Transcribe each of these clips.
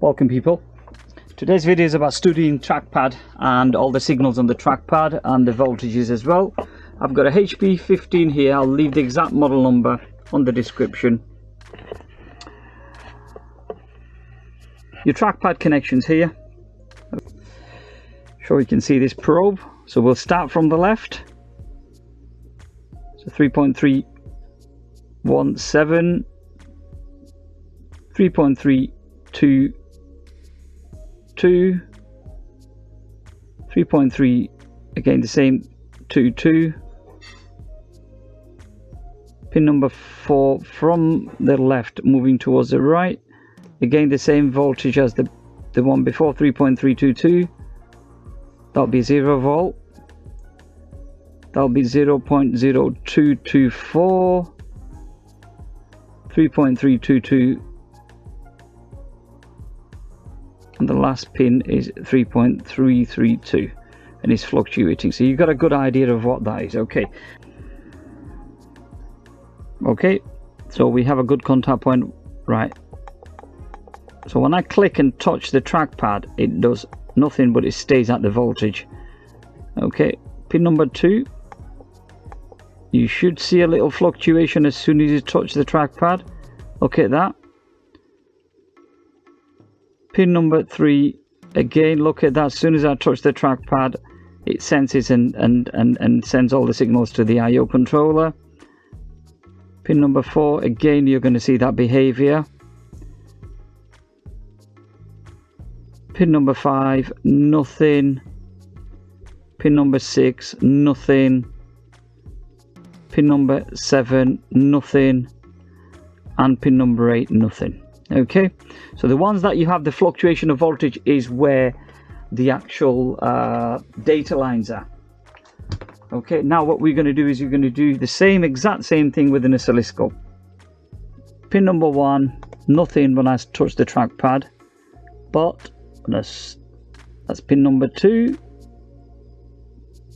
Welcome people. Today's video is about studying trackpad and all the signals on the trackpad and the voltages as well. I've got a HP15 here. I'll leave the exact model number on the description. Your trackpad connections here. Sure you can see this probe. So we'll start from the left. So 3.317, 3.322, 3.3 again the same 22. Pin number 4 from the left moving towards the right, again the same voltage as the one before, 3.322. that'll be 0 volt. That'll be 0.0224, 3.322, and the last pin is 3.332, and it's fluctuating, so you've got a good idea of what that is. Okay, so we have a good contact point, right? So when I click and touch the trackpad, it does nothing, but it stays at the voltage. Okay, pin number 2, you should see a little fluctuation as soon as you touch the trackpad. Look at that. Pin number 3, again, look at that. As soon as I touch the trackpad, it senses and sends all the signals to the I/O controller. Pin number 4, again, you're going to see that behavior. Pin number 5, nothing. Pin number 6, nothing. Pin number 7, nothing. And pin number 8, nothing. Okay, so the ones that you have the fluctuation of voltage is where the actual data lines are. Okay, now what we're going to do is you're going to do the exact same thing with an oscilloscope. Pin number 1, nothing when I touch the trackpad, but that's pin number 2.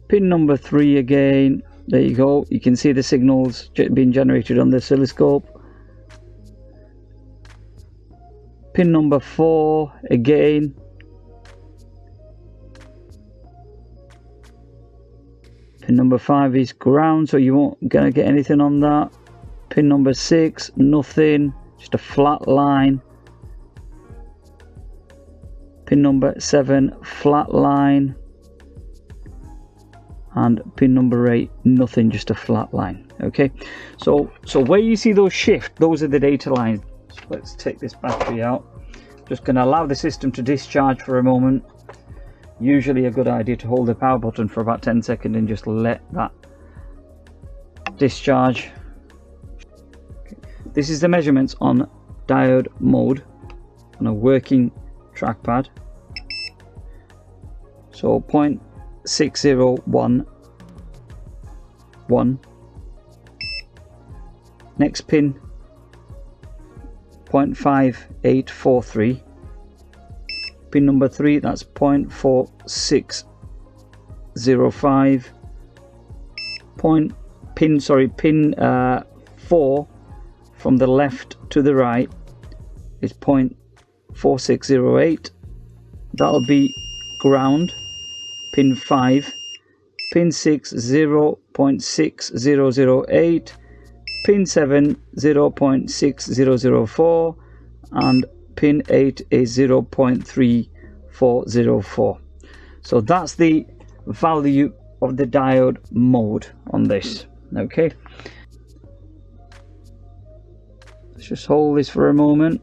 Pin number 3 again, there you go, you can see the signals being generated on the oscilloscope. Pin number 4 again. Pin number 5 is ground, so you won't gonna get anything on that. Pin number 6, nothing, just a flat line. Pin number 7, flat line. And pin number 8, nothing, just a flat line. Okay, so where you see those shift, those are the data lines. Let's take this battery out. Just going to allow the system to discharge for a moment. Usually a good idea to hold the power button for about 10 seconds and just let that discharge. Okay. This is the measurements on diode mode on a working trackpad. So 0.6011. Next pin 0.5843. Pin number 3, that's 0.4605. Pin 4 from the left to the right is 0.4608. That'll be ground. Pin 5. Pin 6, 0.6008. Pin 7, 0.6004, and pin 8 is 0.3404. So that's the value of the diode mode on this. Okay, let's just hold this for a moment.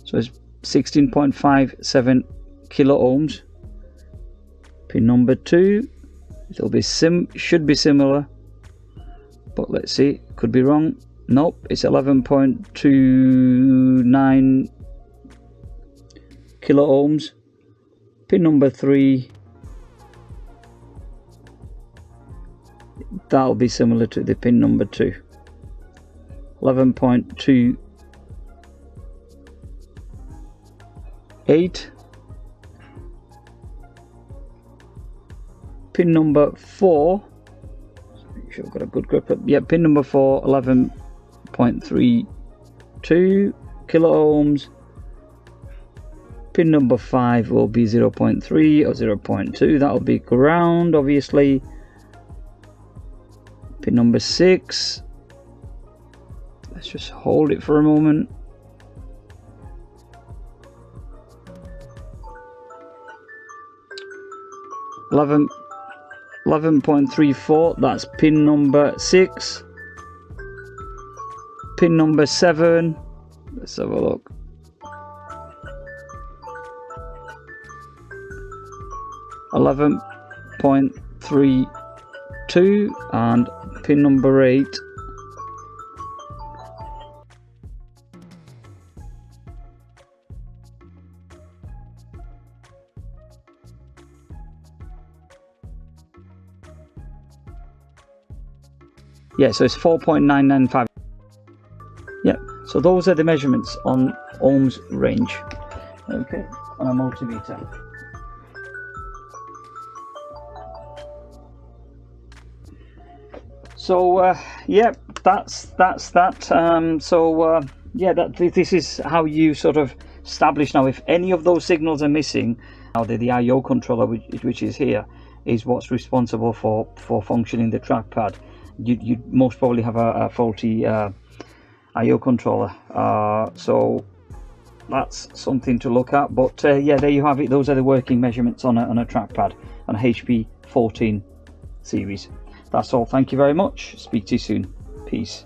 So it's 16.57 kilo ohms. Pin number 2, it'll be should be similar, but let's see, could be wrong. Nope, it's 11.29 kilo ohms. Pin number 3, that'll be similar to the pin number 2, 11.28. Pin number 4, make sure I've got a good grip up. Yeah, pin number 4, 11 0.32 kilo ohms. Pin number 5 will be 0.3 or 0.2, that'll be ground obviously. Pin number 6, let's just hold it for a moment. Eleven 11.34, that's pin number 6. Pin number 7, let's have a look. .32, and pin number 8. Yeah, so it's 4.995. Yep, so those are the measurements on ohms range. Okay, on a multimeter. So yeah, that's that. Yeah, this is how you sort of establish now if any of those signals are missing. Now the I/O controller, which is here, is what's responsible for functioning the trackpad. You'd most probably have a faulty I/O controller. So that's something to look at. But yeah, there you have it. Those are the working measurements on a trackpad on a HP 14 series. That's all. Thank you very much. Speak to you soon. Peace.